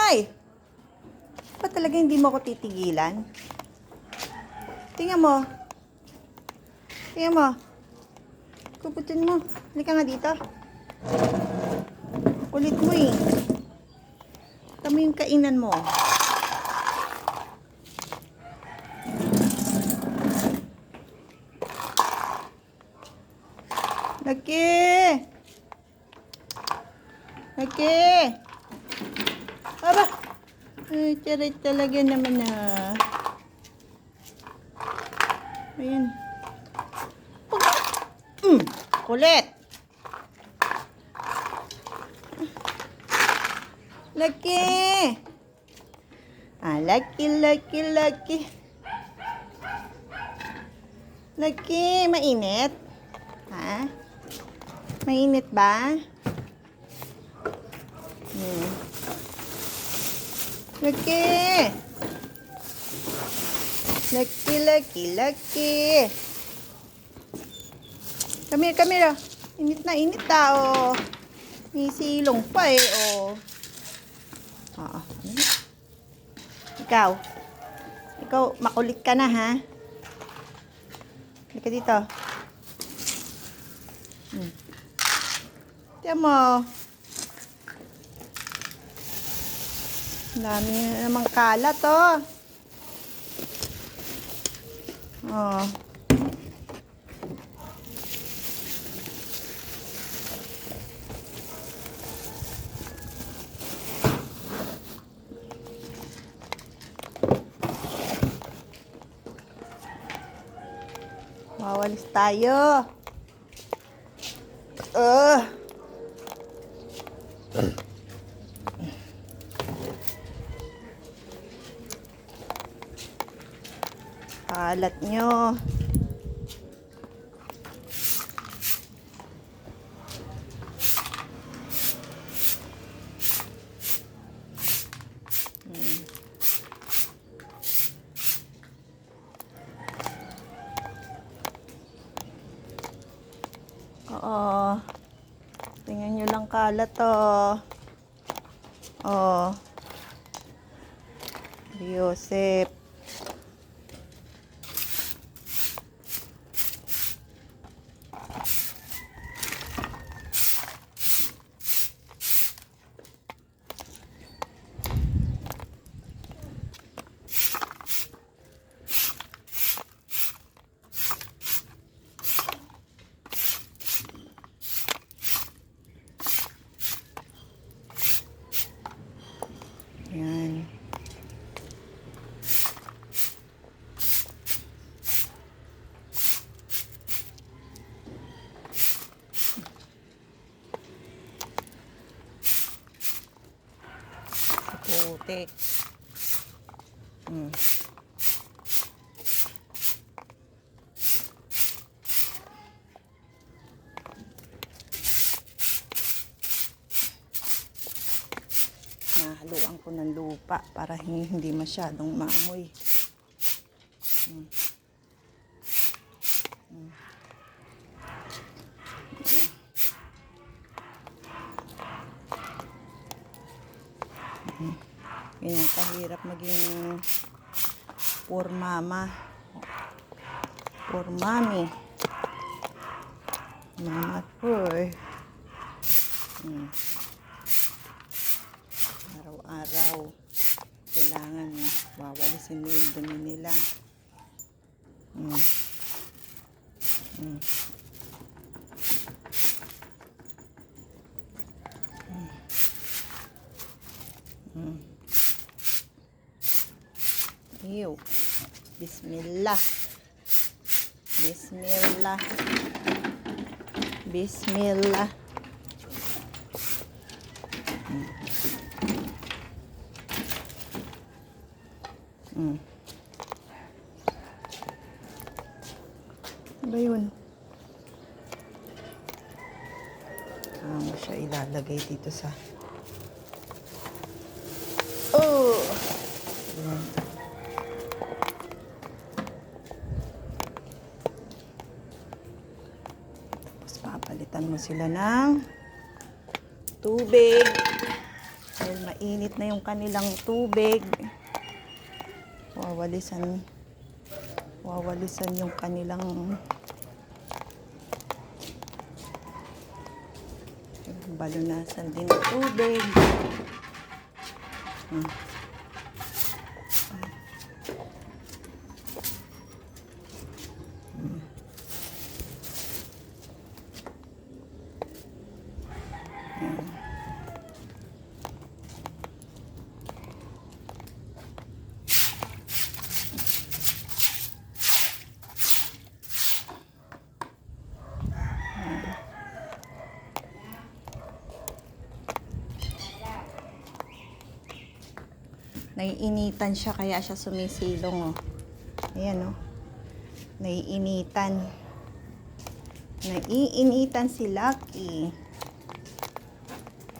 Ay! Ba talaga hindi mo ako titigilan? Tingnan mo. Tingnan mo. Kuputin mo. Halika nga dito. Kulit mo eh. Kami yung kainan mo. Laki! Laki! Aba! Ay, charit talaga naman na. Ayan. Kulit! Laki! Ah, laki. Laki, mainit? Ha? Mainit ba? Laki! Laki. Come here. Init na, oh. May silong pa eh, oh. Oo. Ikaw, makulit ka na, ha? Halika dito. Tiyan mo. Dami na namang kalat, oh. Oh. Wawalis tayo. Kalat nyo. Oo. Tingnan nyo lang kalat, oh. Oh. Joseph. Yan. Putik. Nahaluan ko ng lupa para hindi masyadong maamoy. Ganyan kahirap maging poor mama. Poor mommy. Mama poor. Araw-araw kailangan wawalisin mo yung dumi nila. Ew. Bismillah. Ano ba yun? Mo siya ilalagay dito sa Ayan. Tapos papalitan mo sila ng tubig. Dahil mainit na yung kanilang tubig. Wawalisan yung kanilang balunasan din ng tubig. Naiinitan siya kaya siya sumisilong, oh. Ayan, oh. Naiinitan si Lucky.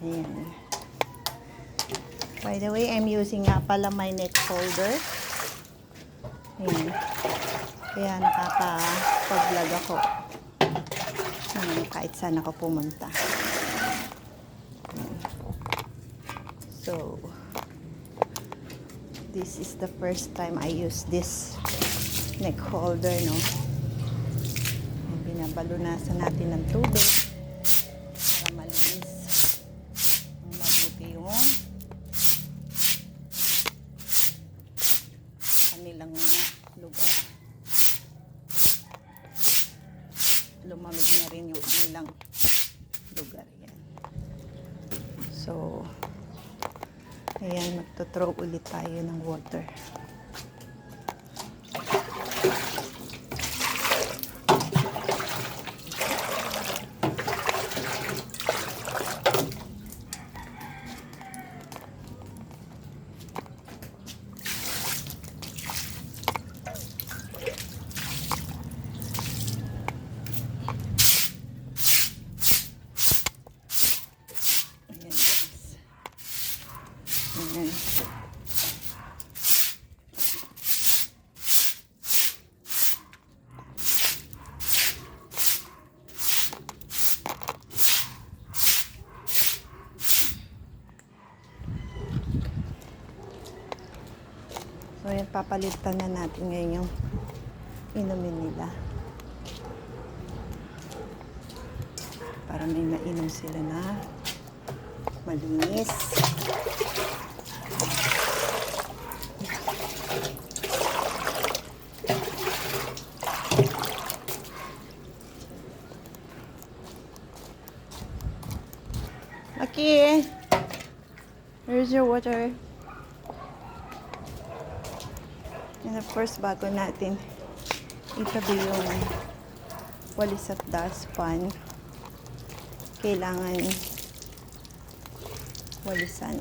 Ayan. By the way, I'm using nga pala my neck holder. Ayan. Kaya nakakapag-vlog ako. Ayan, kahit saan ako pumunta. Ayan. So, this is the first time I use this neck holder, no? Binabalunasan natin ng tubig para malinis ang mabuti yung kanilang lugar. Lumamig na rin yung kanilang lugar. Yan. So, ayan, magto-throw ulit tayo ng water. Ayan. So, yan, papalitan na natin ngayon yung inumin nila. Para may mainom sila na malinis. Lucky, here's your water. And of course, bago natin itabi yung walis at dustpan, kailangan walisan.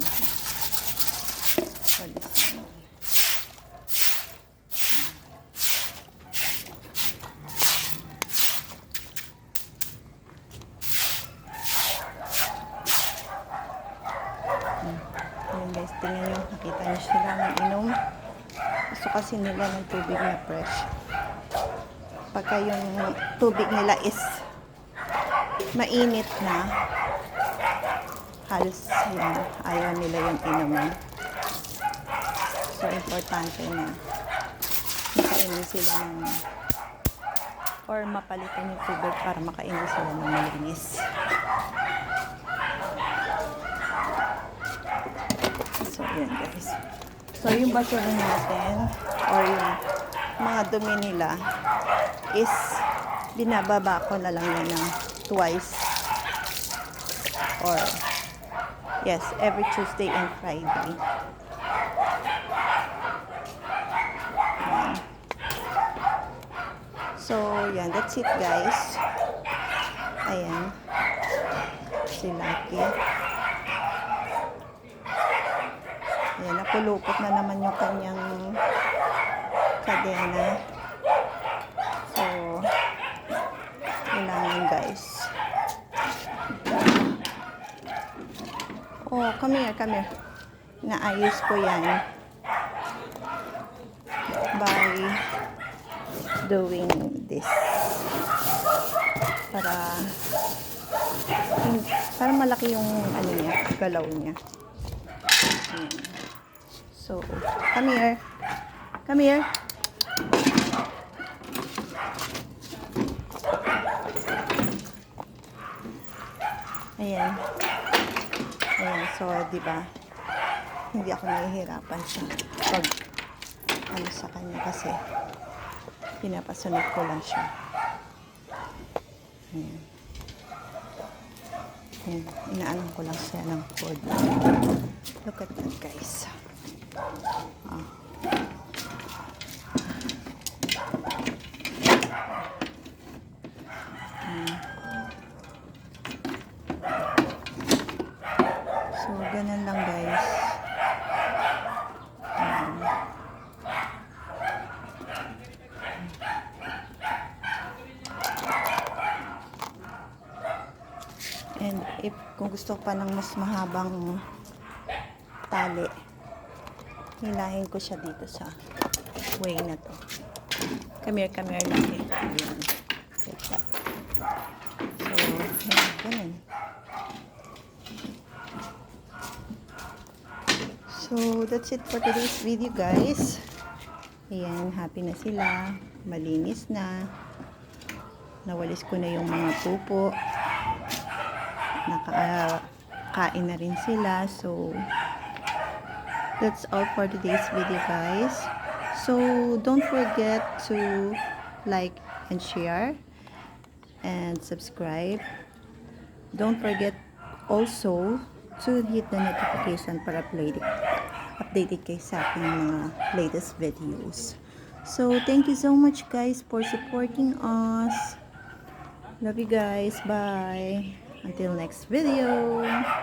Ayan guys, tingnan nyo, nakita nyo sila ng inom. Gusto kasi nila ng tubig na fresh. Pagka yung tubig nila is mainit na, halos yan, ayaw nila yung inumin. So, importante na makainom sila ng, or mapalitan yung tubig para makainom sila ng malinis. So, yan guys. So, yung basura natin, or yung mga dumi nila, is binababa ko na lang yan ng twice. Or, yes, every Tuesday and Friday. Yan. So, yan. That's it, guys. Ayan. Si Lucky. Ayan, napulupot na naman yung kanyang kadena. So, kailangan guys. Oh, come here, come here. Naayos ko yan by doing this. Para malaki yung ano niya, galaw niya. Ayan. So, come here. Come here. Ayan. Ayan. So, di ba? Hindi ako nahihirapan siya pag ano sa kanya kasi pinapasunod ko lang siya. Ayan. Ayan. Inaanan ko lang siya ng cord. Look at that, guys. Ah. So, ganun lang, guys. And if kung gusto pa ng mas mahabang tali, hilahin ko siya dito sa way na to. Come here lang eh. Ayan. Like that. So, ayan, ganun. So, that's it for today's video, guys. Ayan, happy na sila. Malinis na. Nawalis ko na yung mga pupo. Nakakain na rin sila. So, that's all for today's video, guys. So, don't forget to like and share and subscribe. Don't forget also to hit the notification para updated kayo sa aking mga latest videos. So, thank you so much, guys, for supporting us. Love you guys. Bye. Until next video.